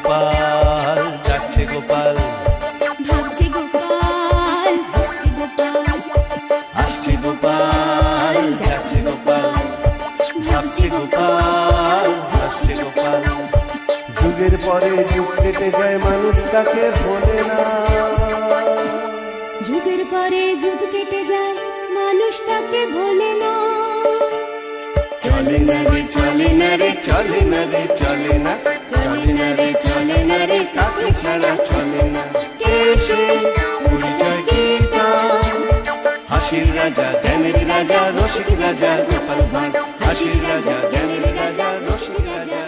গোপাল, যাচ্ছে গোপাল, ভাবছে গোপাল, হাসছে গোপাল, আসছে গোপাল, যাচ্ছে গোপাল, ভাবছে গোপাল, হাসছে গোপাল। যুগের পরে যুগ কেটে যায়, মানুষ তাকে ভোলে না। যুগের পরে যুগ কেটে যায়, মানুষ তাকে ভোলে না। চলে না রে, চলে না রে, চলে না রে, চলে না, চলে না রে, চলে না রে, কাকে ছাড়া চলে না। কে সে পরিচয় কি তার? হাসির রাজা, জ্ঞানের রাজা, রসিক রাজা গোপাল ভাঁড়। হাসির রাজা, জ্ঞানের রাজা, রসিক রাজা।